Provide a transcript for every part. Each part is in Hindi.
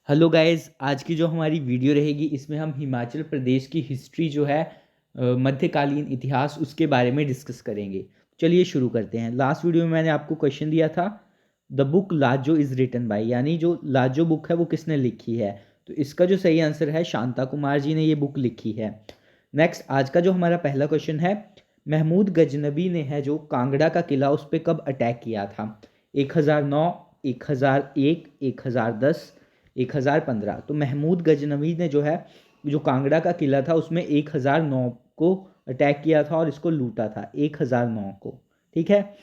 हेलो गाइस, आज की जो हमारी वीडियो रहेगी इसमें हम हिमाचल प्रदेश की हिस्ट्री जो है मध्यकालीन इतिहास उसके बारे में डिस्कस करेंगे। चलिए शुरू करते हैं। लास्ट वीडियो में मैंने आपको क्वेश्चन दिया था, the book Lajjo is written by, यानी जो लाजो बुक है वो किसने लिखी है। तो इसका जो सही आंसर है, शांता कुमार जी ने ये बुक लिखी है। नेक्स्ट, आज का जो हमारा पहला क्वेश्चन है, महमूद गजनबी ने है जो कांगड़ा का किला उस पर कब अटैक किया था। 1009, 1001, 1010, 1015। तो महमूद गजनवी ने जो है जो कांगड़ा का किला था उसमें 1009 को अटैक किया था और इसको लूटा था 1009 को। ठीक है,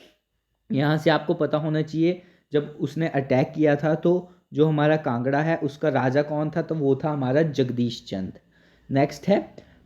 यहाँ से आपको पता होना चाहिए जब उसने अटैक किया था तो जो हमारा कांगड़ा है उसका राजा कौन था, तो वो था हमारा जगदीश चंद। नेक्स्ट है,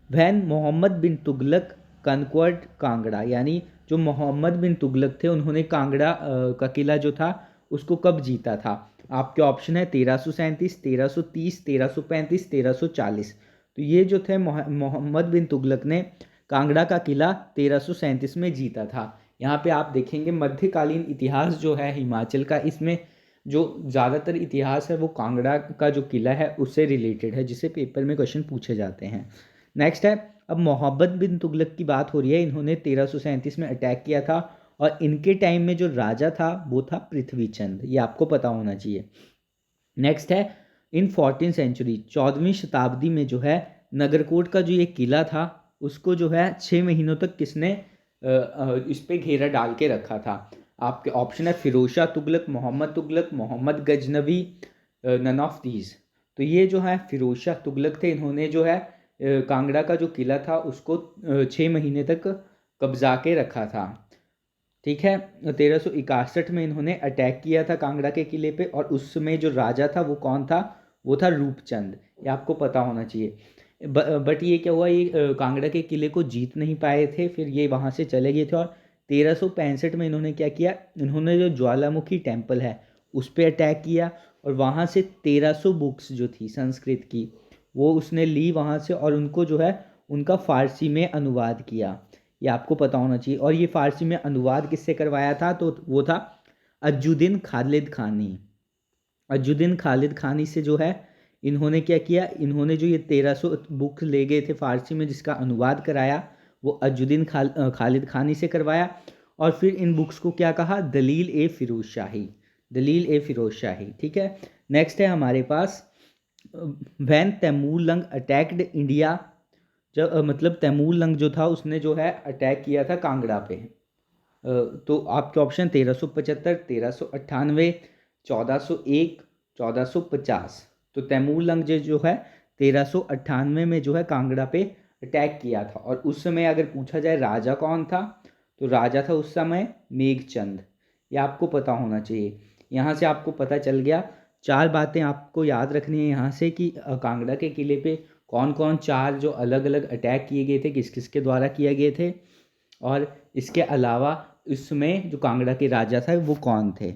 वैन मोहम्मद बिन तुगलक कनक्वर्ड कांगड़ा, यानी जो मोहम्मद बिन तुगलक थे उन्होंने कांगड़ा का किला जो था उसको कब जीता था। आपके ऑप्शन है 1337, 1330, 1335, 1340। तो ये जो थे मोहम्मद बिन तुगलक ने कांगड़ा का किला 1337 में जीता था। यहाँ पे आप देखेंगे मध्यकालीन इतिहास जो है हिमाचल का, इसमें जो ज़्यादातर इतिहास है वो कांगड़ा का जो किला है उससे रिलेटेड है, जिसे पेपर में क्वेश्चन पूछे जाते हैं। नेक्स्ट है, अब मोहम्मद बिन तुगलक की बात हो रही है, इन्होंने 1337 में अटैक किया था और इनके टाइम में जो राजा था वो था पृथ्वी चंद, ये आपको पता होना चाहिए। नेक्स्ट है, इन 14th सेंचुरी, 14वीं शताब्दी में जो है नगरकोट का जो ये किला था उसको जो है 6 महीनों तक किसने इस पे घेरा डाल के रखा था। आपके ऑप्शन है Firoz Shah Tughlaq, Mohammad Ghaznavi, none of these. तो ये जो है फिरोज शाह तुगलक थे, इन्होंने जो है कांगड़ा का जो किला था उसको 6 महीने तक कब्जा के रखा था। ठीक है, 1361 में इन्होंने अटैक किया था कांगड़ा के किले पे और उसमें जो राजा था वो कौन था, वो था रूपचंद। ये आपको पता होना चाहिए। बट ये क्या हुआ, ये कांगड़ा के किले को जीत नहीं पाए थे, फिर ये वहाँ से चले गए थे और 1365 में इन्होंने क्या किया, इन्होंने जो ज्वालामुखी टेम्पल है उस पर अटैक किया और वहाँ से 1300 बुक्स जो थी संस्कृत की वो उसने ली वहाँ से और उनको जो है उनका फ़ारसी में अनुवाद किया। ये आपको पता होना चाहिए। और ये फ़ारसी में अनुवाद किससे करवाया था, तो वो था अज्जुद्दीन खालिद खानी। अज्जुद्दीन खालिद खानी से जो है इन्होंने क्या किया, इन्होंने जो ये 1300 बुक ले गए थे फ़ारसी में जिसका अनुवाद कराया वो अज्जुद्दीन खालिद खानी से करवाया। और फिर इन बुक्स को क्या कहा, दलील ए फ़िरोज़ शाही, दलील ए फ़िरोज़ शाही। ठीक है, नेक्स्ट है हमारे पास, when Timur Lang attacked India, जब मतलब तैमूर लंग जो था उसने जो है अटैक किया था कांगड़ा पे। तो आपके ऑप्शन 1375, 1398, 1401, 1450। तो तैमूर लंग जो है 1398 में जो है कांगड़ा पे अटैक किया था और उस समय अगर पूछा जाए राजा कौन था, तो राजा था उस समय मेघचंद। ये आपको पता होना चाहिए। यहाँ से आपको पता चल गया, 4 बातें आपको याद रखनी है यहाँ से कि कांगड़ा के किले पे कौन कौन 4 जो अलग अलग अटैक किए गए थे किस किस के द्वारा किए गए थे, और इसके अलावा इसमें जो कांगड़ा के राजा था वो कौन थे।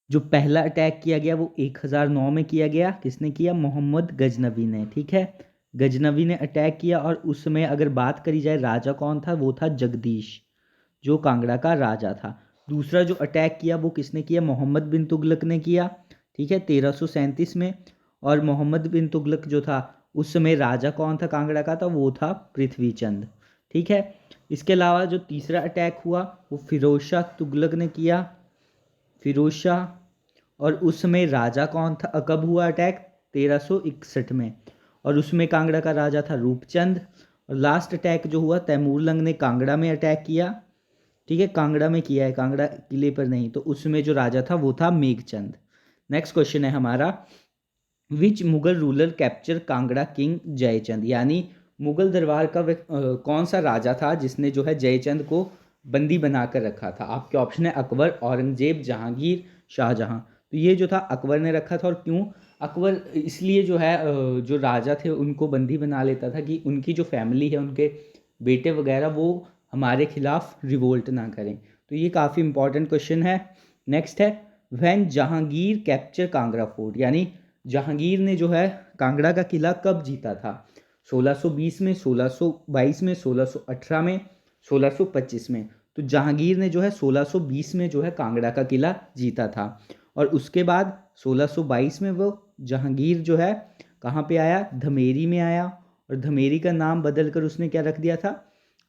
जो पहला अटैक किया गया वो 1009 में किया गया, किसने किया, मोहम्मद गजनवी ने। ठीक है, गजनवी ने अटैक किया और उस समय अगर बात करी जाए राजा कौन था, वो था जगदीश जो कांगड़ा का राजा था। दूसरा जो अटैक किया वो किसने किया, मोहम्मद बिन तुगलक ने किया। ठीक है, 1337 में। और मोहम्मद बिन तुगलक जो था उस समय राजा कौन था कांगड़ा का, था वो था पृथ्वी चंद। ठीक है, इसके अलावा जो तीसरा अटैक हुआ वो फिरोज शाह तुगलक ने किया, फिरोज शाह। और उस समय राजा कौन था, कब हुआ अटैक, 1361 में। और उसमें कांगड़ा का राजा था रूपचंद। और लास्ट अटैक जो हुआ तैमूर लंग ने कांगड़ा में अटैक किया। ठीक है, कांगड़ा में किया है, कांगड़ा किले पर नहीं। तो उसमें जो राजा था वो था मेघचंद। नेक्स्ट क्वेश्चन है हमारा, which Mughal ruler capture Kangra king Jaichand, यानी मुगल दरबार का कौन सा राजा था जिसने जो है जयचंद को बंदी बनाकर रखा था। आपके ऑप्शन है अकबर, औरंगजेब, जहांगीर, शाहजहां। तो ये जो था अकबर ने रखा था। और क्यों अकबर, इसलिए जो है जो राजा थे उनको बंदी बना लेता था कि उनकी जो फैमिली है उनके बेटे वगैरह वो हमारे खिलाफ रिवोल्ट ना करें। तो ये काफ़ी इंपॉर्टेंट क्वेश्चन है। नेक्स्ट है, when Jahangir capture Kangra fort, यानी जहांगीर ने जो है कांगड़ा का किला कब जीता था, 1620 में, 1622 में, 1618 में, 1625 में। तो जहांगीर ने जो है 1620 में जो है कांगड़ा का किला जीता था और उसके बाद 1622 में वो जहांगीर जो है कहाँ पे आया, धमेरी में आया, और धमेरी का नाम बदल कर उसने क्या रख दिया था,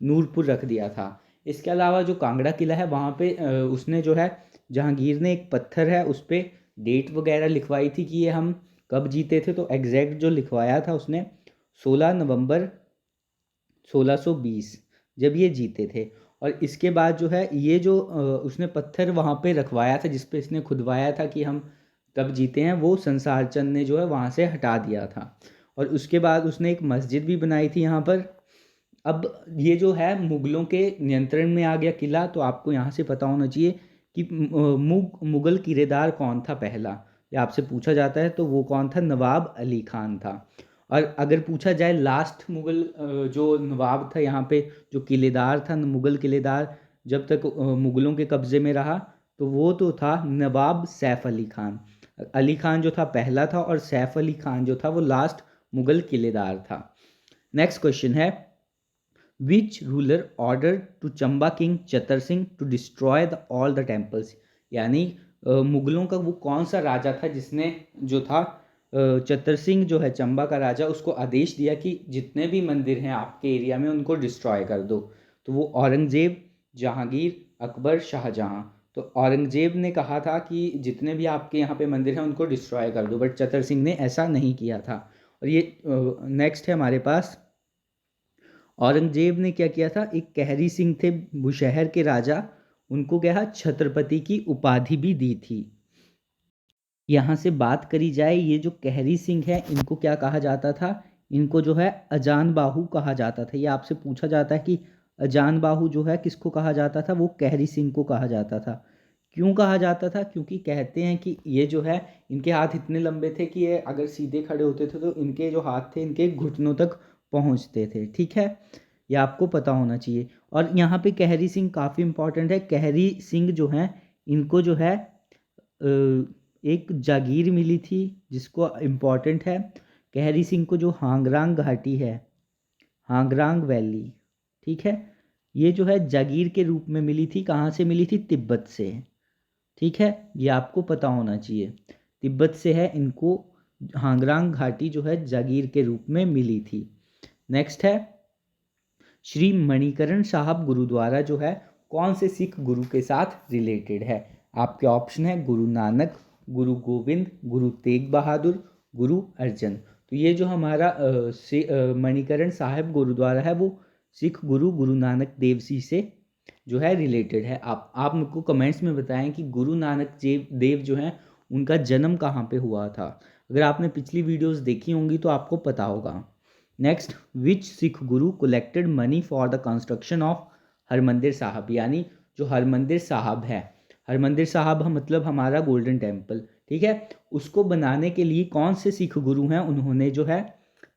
नूरपुर रख दिया था। इसके अलावा जो कांगड़ा किला है वहाँ पे उसने जो है जहांगीर ने एक पत्थर है उस पर डेट वगैरह लिखवाई थी कि ये हम कब जीते थे, तो एग्जैक्ट जो लिखवाया था उसने 16 नवंबर 1620 जब ये जीते थे। और इसके बाद जो है ये जो उसने पत्थर वहाँ पे रखवाया था जिस पे इसने खुदवाया था कि हम कब जीते हैं, वो संसार चंद ने जो है वहाँ से हटा दिया था। और उसके बाद उसने एक मस्जिद भी बनाई थी यहाँ पर। अब ये जो है मुगलों के नियंत्रण में आ गया किला, तो आपको यहाँ से पता होना चाहिए कि मुगल किलेदार कौन था पहला, ये आपसे पूछा जाता है, तो वो कौन था, नवाब अली खान था। और अगर पूछा जाए लास्ट मुगल जो नवाब था यहाँ पे, जो किलेदार था मुगल किलेदार जब तक मुगलों के कब्ज़े में रहा, तो वो तो था नवाब सैफ अली खान। अली खान जो था पहला था और सैफ अली खान जो था वो लास्ट मुगल किलेदार था। नेक्स्ट क्वेश्चन है, which ruler order to Chamba king Chatar Singh to destroy the all the temples, यानी मुगलों का वो कौन सा राजा था जिसने जो था चतर सिंह जो है चंबा का राजा, उसको आदेश दिया कि जितने भी मंदिर हैं आपके एरिया में उनको डिस्ट्रॉय कर दो। तो वो औरंगजेब, जहांगीर, अकबर, शाहजहां। तो औरंगजेब ने कहा था कि जितने भी आपके यहाँ पे मंदिर हैं उनको डिस्ट्रॉय कर दो, बट चतर सिंह ने ऐसा नहीं किया था। और ये नेक्स्ट है हमारे पास, औरंगजेब ने क्या किया था, एक कहरी सिंह थे बुशहर के राजा, उनको क्या छत्रपति की उपाधि भी दी थी। यहाँ से बात करी जाए, ये जो कहरी सिंह है इनको क्या कहा जाता था, इनको जो है अजान बाहू कहा जाता था। ये आपसे पूछा जाता है कि अजान बाहू जो है किसको कहा जाता था, वो कहरी सिंह को कहा जाता था। क्यों कहा जाता था, क्योंकि कहते हैं कि ये जो है इनके हाथ इतने लंबे थे कि ये अगर सीधे खड़े होते थे तो इनके जो हाथ थे इनके घुटनों तक पहुंचते थे। ठीक है, ये आपको पता होना चाहिए। और यहाँ पे कहरी सिंह काफ़ी इंपॉर्टेंट है। कहरी सिंह जो हैं इनको जो है एक जागीर मिली थी जिसको इम्पॉर्टेंट है। कहरी सिंह को जो हांगरांग घाटी है, हांगरांग वैली, ठीक है, ये जो है जागीर के रूप में मिली थी। कहाँ से मिली थी, तिब्बत से। ठीक है, ये आपको पता होना चाहिए, तिब्बत से है, इनको हांगरांग घाटी जो है जागीर के रूप में मिली थी। नेक्स्ट है, श्री मणिकरण साहब गुरुद्वारा जो है कौन से सिख गुरु के साथ रिलेटेड है। आपके ऑप्शन है गुरु नानक, गुरु गोविंद, गुरु तेग बहादुर, गुरु अर्जन। तो ये जो हमारा मणिकरण साहब गुरुद्वारा है वो सिख गुरु गुरु नानक देव जी से जो है रिलेटेड है। आप मुझको कमेंट्स में बताएं कि गुरु नानक देव जो हैं उनका जन्म कहाँ पे हुआ था। अगर आपने पिछली वीडियोस देखी होंगी तो आपको पता होगा। Next, which Sikh Guru collected money for the construction of Harmandir साहब, यानी जो हरमंदिर साहब है, हरमंदिर साहब मतलब हमारा गोल्डन टेम्पल, ठीक है, उसको बनाने के लिए कौन से सिख गुरु हैं उन्होंने जो है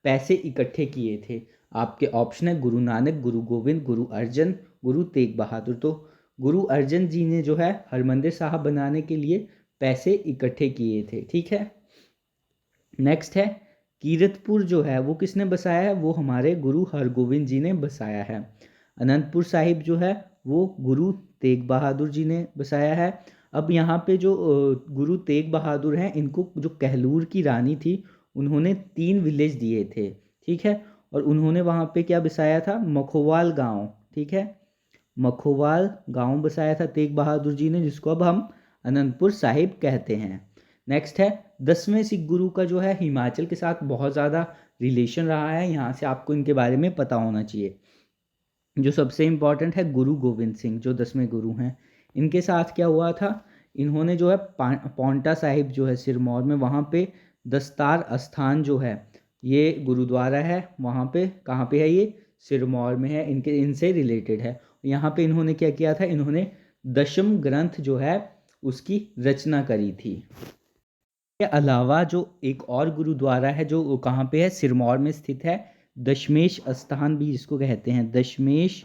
पैसे इकट्ठे किए थे। आपके ऑप्शन है गुरु नानक, गुरु गोविंद, गुरु अर्जन, गुरु तेग बहादुर। तो गुरु अर्जन जी ने जो है हरमंदिर साहब बनाने के लिए पैसे इकट्ठे किए थे। ठीक है, नेक्स्ट है, कीरतपुर जो है वो किसने बसाया है, वो हमारे गुरु हरगोविंद जी ने बसाया है। अनंतपुर साहिब जो है वो गुरु तेग बहादुर जी ने बसाया है। अब यहाँ पे जो गुरु तेग बहादुर हैं इनको जो कहलूर की रानी थी उन्होंने 3 विलेज दिए थे। ठीक है, और उन्होंने वहाँ पे क्या बसाया था, मखोवाल गांव। ठीक है, मखोवाल गांव बसाया था तेग बहादुर जी ने, जिसको अब हम अनंतपुर साहिब कहते हैं। नेक्स्ट है, 10वें सिख गुरु का जो है हिमाचल के साथ बहुत ज़्यादा रिलेशन रहा है, यहाँ से आपको इनके बारे में पता होना चाहिए। जो सबसे इम्पॉर्टेंट है गुरु गोविंद सिंह, जो 10वें गुरु हैं, इनके साथ क्या हुआ था, इन्होंने जो है पांटा साहिब जो है सिरमौर में, वहाँ पे दस्तार अस्थान जो है ये गुरुद्वारा है, वहाँ पे कहाँ पे है, ये सिरमौर में है, इनके इनसे रिलेटेड है। यहाँ पे इन्होंने क्या किया था, इन्होंने दशम ग्रंथ जो है उसकी रचना करी थी। के अलावा जो एक और गुरुद्वारा है जो कहाँ पे है, सिरमौर में स्थित है, दशमेश स्थान भी जिसको कहते हैं, दशमेश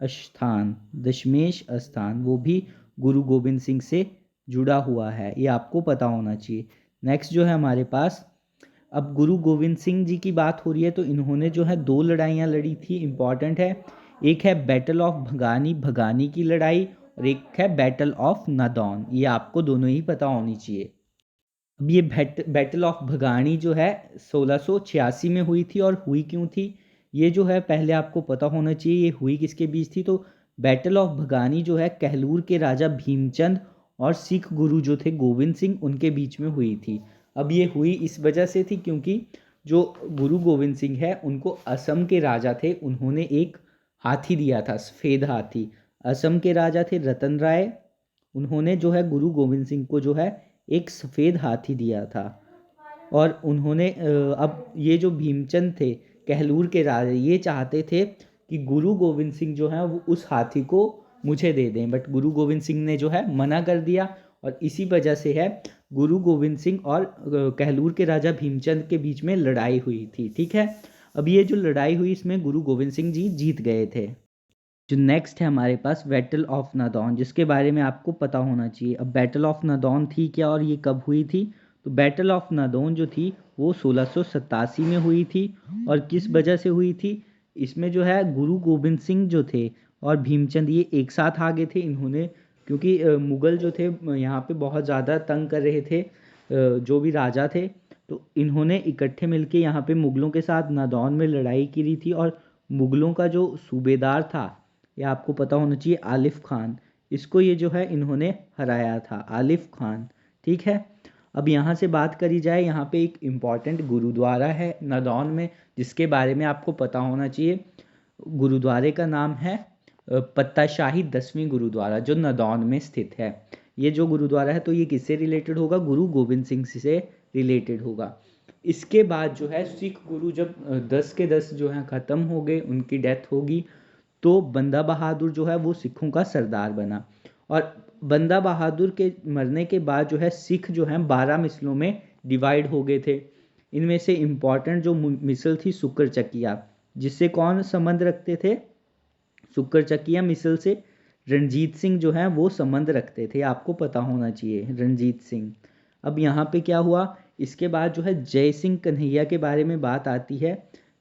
स्थान, दशमेश स्थान, वो भी गुरु गोविंद सिंह से जुड़ा हुआ है, ये आपको पता होना चाहिए। नेक्स्ट जो है हमारे पास, अब गुरु गोविंद सिंह जी की बात हो रही है तो इन्होंने जो है 2 लड़ाइयाँ लड़ी थी, इम्पॉर्टेंट है। एक है बैटल ऑफ भगानी, भगानी की लड़ाई, और एक है बैटल ऑफ नादौन। ये आपको दोनों ही पता होनी चाहिए। अब ये बैटल ऑफ भगानी जो है 1686 में हुई थी, और हुई क्यों थी ये जो है पहले आपको पता होना चाहिए, ये हुई किसके बीच थी। तो बैटल ऑफ भगानी जो है कहलूर के राजा भीमचंद और सिख गुरु जो थे गोविंद सिंह उनके बीच में हुई थी। अब ये हुई इस वजह से थी क्योंकि जो गुरु गोविंद सिंह है उनको असम के राजा थे, उन्होंने एक हाथी दिया था, सफ़ेद हाथी। असम के राजा थे रतन राय, उन्होंने जो है गुरु गोविंद सिंह को जो है एक सफ़ेद हाथी दिया था। और उन्होंने अब ये जो भीमचंद थे कहलूर के राजा, ये चाहते थे कि गुरु गोविंद सिंह जो है वो उस हाथी को मुझे दे दें, बट गुरु गोविंद सिंह ने जो है मना कर दिया। और इसी वजह से है गुरु गोविंद सिंह और कहलूर के राजा भीमचंद के बीच में लड़ाई हुई थी। ठीक है, अब ये जो लड़ाई हुई इसमें गुरु गोविंद सिंह जी जीत गए थे। जो नेक्स्ट है हमारे पास बैटल ऑफ नादौन, जिसके बारे में आपको पता होना चाहिए। अब बैटल ऑफ नादौन थी क्या और ये कब हुई थी? तो बैटल ऑफ नादौन जो थी वो 1687 में हुई थी। और किस वजह से हुई थी? इसमें जो है गुरु गोविंद सिंह जो थे और भीमचंद ये एक साथ आ गए थे। इन्होंने क्योंकि मुग़ल जो थे यहाँ पे बहुत ज़्यादा तंग कर रहे थे, जो भी राजा थे, तो इन्होंने इकट्ठे मिलके यहाँ पे मुग़लों के साथ नादौन में लड़ाई की थी। और मुग़लों का जो सूबेदार था, ये आपको पता होना चाहिए, आलिफ खान, इसको ये जो है इन्होंने हराया था, आलिफ खान। ठीक है, अब यहाँ से बात करी जाए, यहाँ पे एक इम्पॉर्टेंट गुरुद्वारा है नादौन में जिसके बारे में आपको पता होना चाहिए। गुरुद्वारे का नाम है पत्ता शाही 10वीं गुरुद्वारा, जो नादौन में स्थित है। ये जो गुरुद्वारा है तो ये किससे रिलेटेड होगा? गुरु गोविंद सिंह से रिलेटेड होगा। इसके बाद जो है सिख गुरु जब 10 के 10 जो हैं ख़त्म हो गए, उनकी डेथ होगी, तो बंदा बहादुर जो है वो सिखों का सरदार बना। और बंदा बहादुर के मरने के बाद जो है सिख जो हैं 12 मिसलों में डिवाइड हो गए थे। इनमें से इम्पॉर्टेंट जो मिसल थी शुक्र चकिया, जिससे कौन संबंध रखते थे? शुक्र चकिया मिसल से रणजीत सिंह जो है वो संबंध रखते थे, आपको पता होना चाहिए, रणजीत सिंह। अब यहाँ पे क्या हुआ? इसके बाद जो है जय सिंह कन्हैया के बारे में बात आती है।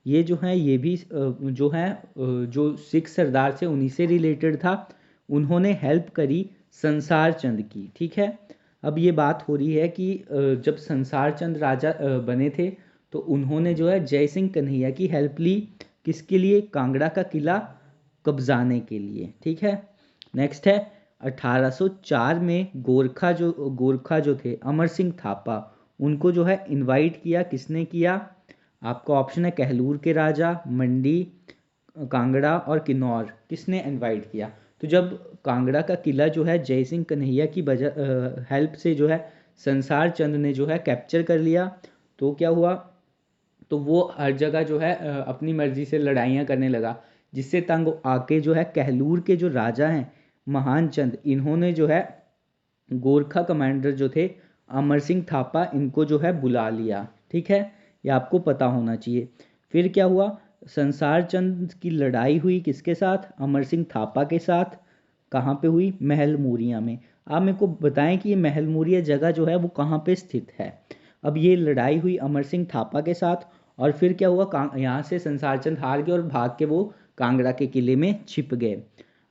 ये जो है ये भी जो है जो सिख सरदार थे उन्हीं से रिलेटेड था। उन्होंने हेल्प करी संसार चंद की। ठीक है, अब ये बात हो रही है कि जब संसार चंद राजा बने थे तो उन्होंने जो है जय सिंह कन्हैया की हेल्प ली, किसके लिए? कांगड़ा का किला कब्जाने के लिए। ठीक है, नेक्स्ट है 1804 में गोरखा जो थे अमर सिंह थापा, उनको जो है इनवाइट किया। किसने किया? आपका ऑप्शन है कहलूर के राजा, मंडी, कांगड़ा और किन्नौर। किसने इनवाइट किया? तो जब कांगड़ा का किला जो है जय सिंह कन्हैया की हेल्प से जो है संसार चंद ने जो है कैप्चर कर लिया, तो क्या हुआ? तो वो हर जगह जो है अपनी मर्जी से लड़ाइयाँ करने लगा, जिससे तंग आके जो है कहलूर के जो राजा हैं महान चंद, इन्होंने जो है गोरखा कमांडर जो थे अमर सिंह थापा, इनको जो है बुला लिया। ठीक है, ये आपको पता होना चाहिए। फिर क्या हुआ? संसार चंद की लड़ाई हुई किसके साथ? अमर सिंह थापा के साथ। कहाँ पे हुई? महल मूरिया में। आप मेरे को बताएं कि ये महल मूरिया जगह जो है वो कहाँ पे स्थित है। अब ये लड़ाई हुई अमर सिंह थापा के साथ, और फिर क्या हुआ? यहाँ से संसार चंद हार गए और भाग के वो कांगड़ा के किले में छिप गए।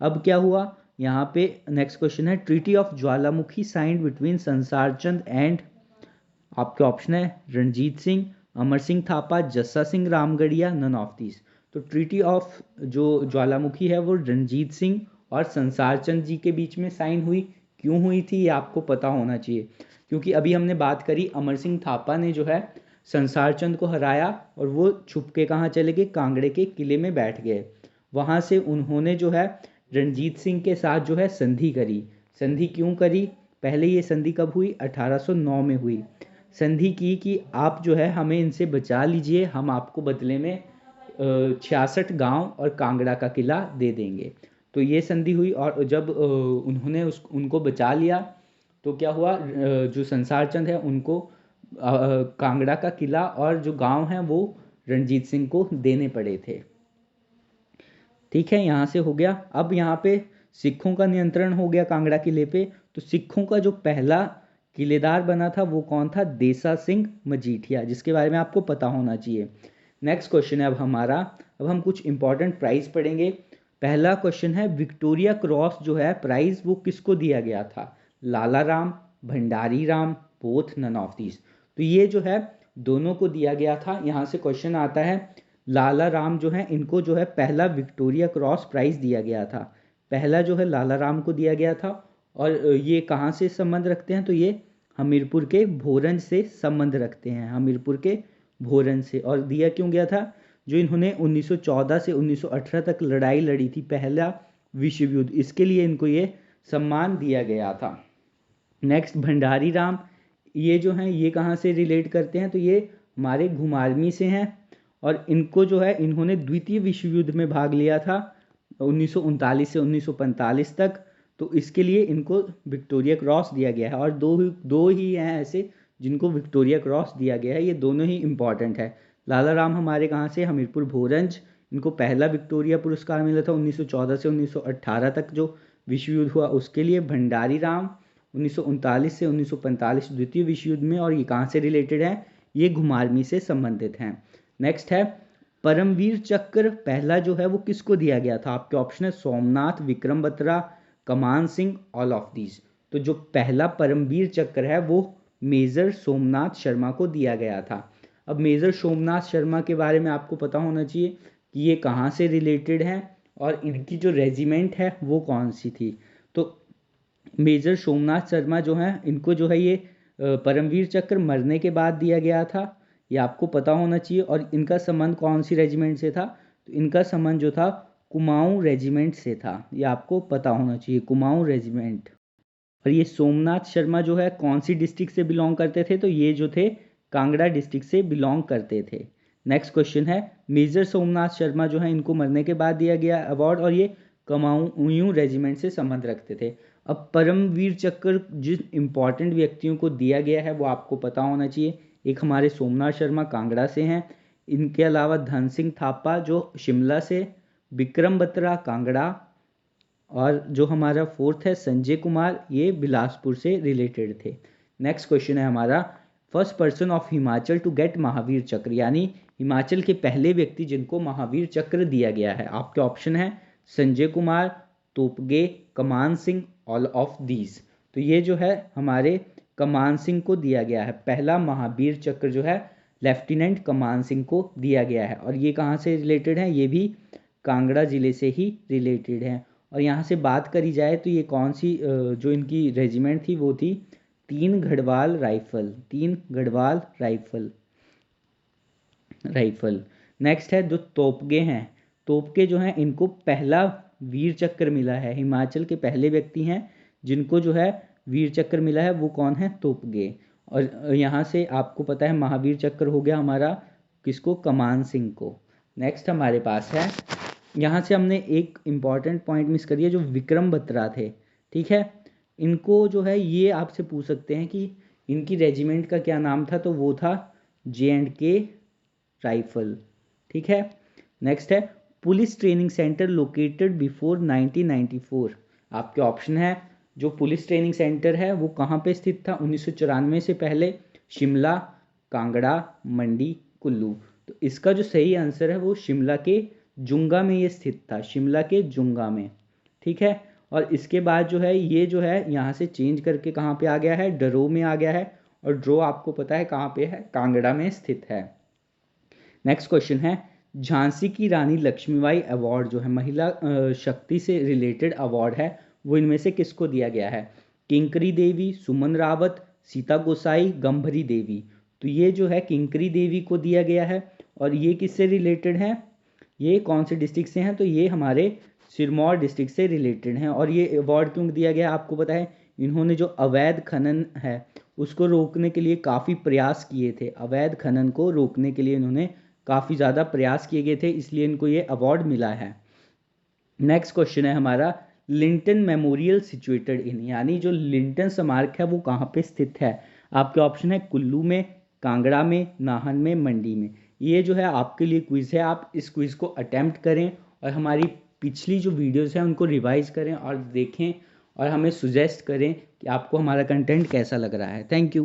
अब क्या हुआ? यहाँ पे नेक्स्ट क्वेश्चन है, treaty of Jwalamukhi signed between Sansar Chand and, आपके ऑप्शन है Ranjit Singh, Amar Singh Thapa, Jassa Singh Ramgarhia, none of these. तो ट्रीटी ऑफ जो ज्वालामुखी है वो रणजीत सिंह और संसार चंद जी के बीच में साइन हुई। क्यों हुई थी ये आपको पता होना चाहिए, क्योंकि अभी हमने बात करी अमर सिंह थापा ने जो है संसार चंद को हराया और वो छुप के कहाँ चले गए? कांगड़े के किले में बैठ गए। वहाँ से उन्होंने जो है रणजीत सिंह के साथ जो है संधि करी। संधि क्यों करी? पहले ये संधि कब हुई? 1809 में हुई। संधि की कि आप जो है हमें इनसे बचा लीजिए, हम आपको बदले में 66 गांव और कांगड़ा का किला दे देंगे। तो ये संधि हुई, और जब उन्होंने उनको बचा लिया तो क्या हुआ? जो संसार चंद है उनको कांगड़ा का किला और जो गांव हैं वो रणजीत सिंह को देने पड़े थे। ठीक है, यहाँ से हो गया। अब यहाँ पे सिखों का नियंत्रण हो गया कांगड़ा किले पे। तो सिखों का जो पहला किलेदार बना था वो कौन था? देसा सिंह मजीठिया, जिसके बारे में आपको पता होना चाहिए। नेक्स्ट क्वेश्चन है अब हमारा, अब हम कुछ इंपॉर्टेंट प्राइज पढ़ेंगे। पहला क्वेश्चन है, विक्टोरिया क्रॉस जो है प्राइज वो किसको दिया गया था? Lala Ram, Bhandari Ram, both none of these. तो ये जो है दोनों को दिया गया था। यहाँ से क्वेश्चन आता है, लाला राम जो है इनको जो है पहला विक्टोरिया क्रॉस प्राइज़ दिया गया था। पहला जो है लाला राम को दिया गया था। और ये कहाँ से संबंध रखते हैं, तो ये हमीरपुर के भोरंज से संबंध रखते हैं, हमीरपुर के भोरंज से। और दिया क्यों गया था, जो इन्होंने 1914 से 1918 तक लड़ाई लड़ी थी, पहला विश्व युद्ध, इसके लिए इनको ये सम्मान दिया गया था। नेक्स्ट भंडारी राम, ये जो हैं ये कहाँ से रिलेट करते हैं, तो ये हमारे घुमारवीं से हैं। और इनको जो है इन्होंने द्वितीय विश्व युद्ध में भाग लिया था 1939 से 1945 तक, तो इसके लिए इनको विक्टोरिया क्रॉस दिया गया है। और दो ही हैं ऐसे जिनको विक्टोरिया क्रॉस दिया गया है, ये दोनों ही इम्पॉर्टेंट है। लाला राम हमारे कहाँ से, हमीरपुर भोरंज, इनको पहला विक्टोरिया पुरस्कार मिला था 1914 से 1918 तक जो विश्व युद्ध हुआ उसके लिए। भंडारी राम 1939 से 1945 द्वितीय विश्व युद्ध में, और ये कहाँ से रिलेटेड है, ये घुमारवीं से संबंधित हैं। नेक्स्ट है परमवीर चक्र, पहला जो है वो किसको दिया गया था, आपके ऑप्शन है सोमनाथ, विक्रम बत्रा, कमान सिंह, ऑल ऑफ दीज। तो जो पहला परमवीर चक्र है वो मेजर सोमनाथ शर्मा को दिया गया था। अब मेजर सोमनाथ शर्मा के बारे में आपको पता होना चाहिए कि ये कहाँ से रिलेटेड हैं और इनकी जो रेजिमेंट है वो कौन सी थी। तो मेजर सोमनाथ शर्मा जो हैं इनको जो है ये परमवीर चक्र मरने के बाद दिया गया था, ये आपको पता होना चाहिए। और इनका संबंध कौन सी रेजिमेंट से था, तो इनका संबंध जो था कुमाऊं रेजिमेंट से था, ये आपको पता होना चाहिए, कुमाऊं रेजिमेंट। और ये सोमनाथ शर्मा जो है कौन सी डिस्ट्रिक्ट से बिलोंग करते थे, तो ये जो थे कांगड़ा डिस्ट्रिक्ट से बिलोंग करते थे। नेक्स्ट क्वेश्चन है मेजर सोमनाथ शर्मा जो है इनको मरने के बाद दिया गया अवार्ड, और ये कुमाऊं रेजिमेंट से संबंध रखते थे। अब परमवीर चक्र जिन इंपॉर्टेंट व्यक्तियों को दिया गया है वो आपको पता होना चाहिए। एक हमारे सोमनाथ शर्मा कांगड़ा से हैं, इनके अलावा धन सिंह थापा जो शिमला से, विक्रम बत्रा कांगड़ा, और जो हमारा फोर्थ है संजय कुमार, ये बिलासपुर से रिलेटेड थे। नेक्स्ट क्वेश्चन है हमारा first person of Himachal to get Mahavir Chakra, यानी हिमाचल के पहले व्यक्ति जिनको महावीर चक्र दिया गया है। आपके ऑप्शन है संजय कुमार, तोपगे, कमान सिंह, ऑल ऑफ दीज। तो ये जो है हमारे कमान सिंह को दिया गया है, पहला महावीर चक्र जो है लेफ्टिनेंट कमान सिंह को दिया गया है। और ये कहाँ से रिलेटेड है, ये भी कांगड़ा ज़िले से ही रिलेटेड है। और यहाँ से बात करी जाए तो ये कौन सी जो इनकी रेजिमेंट थी वो थी 3 Garhwal rifle, 3 Garhwal rifle. Next है जो तोपगे हैं, तोपगे जो हैं इनको पहला वीर चक्र मिला है, हिमाचल के पहले व्यक्ति हैं जिनको जो है वीर चक्र मिला है, वो कौन है, तोपगे। और यहाँ से आपको पता है महावीर चक्र हो गया हमारा किसको, कमान सिंह को। नेक्स्ट हमारे पास है, यहाँ से हमने एक इम्पॉर्टेंट पॉइंट मिस करिए, जो विक्रम बत्रा थे, ठीक है, इनको जो है ये आपसे पूछ सकते हैं कि इनकी रेजिमेंट का क्या नाम था, तो वो था J&K राइफल, ठीक है। नेक्स्ट है police training centre located before 1994। आपके ऑप्शन है जो पुलिस ट्रेनिंग सेंटर है वो कहाँ पे स्थित था 1994 से पहले, शिमला, कांगड़ा, मंडी, कुल्लू। तो इसका जो सही आंसर है वो शिमला के जुंगा में ये स्थित था, शिमला के जुंगा में, ठीक है। और इसके बाद जो है ये जो है यहाँ से चेंज करके कहाँ पे आ गया है, डरो में आ गया है। और ड्रो आपको पता है कहाँ पे है, कांगड़ा में स्थित है। नेक्स्ट क्वेश्चन है झांसी की रानी लक्ष्मीबाई अवार्ड जो है महिला शक्ति से रिलेटेड अवार्ड है, वो इनमें से किसको दिया गया है, किंकरी देवी, सुमन रावत, सीता गोसाई, गंभरी देवी। तो ये जो है किंकरी देवी को दिया गया है। और ये किससे रिलेटेड है, ये कौन से डिस्ट्रिक्ट से हैं, तो ये हमारे सिरमौर डिस्ट्रिक्ट से रिलेटेड हैं। और ये अवार्ड क्यों दिया गया आपको पता है, इन्होंने जो अवैध खनन है उसको रोकने के लिए काफ़ी प्रयास किए थे, अवैध खनन को रोकने के लिए इन्होंने काफ़ी ज़्यादा प्रयास किए गए थे, इसलिए इनको ये अवार्ड मिला है। नेक्स्ट क्वेश्चन है हमारा लिंटन मेमोरियल सिचुएटेड इन, यानी जो लिंटन स्मारक है वो कहाँ पे स्थित है। आपके ऑप्शन है कुल्लू में, कांगड़ा में, नाहन में, मंडी में। ये जो है आपके लिए क्विज़ है, आप इस क्विज़ को अटेम्प्ट करें और हमारी पिछली जो वीडियोस हैं उनको रिवाइज करें और देखें और हमें सुजेस्ट करें कि आपको हमारा कंटेंट कैसा लग रहा है। Thank you.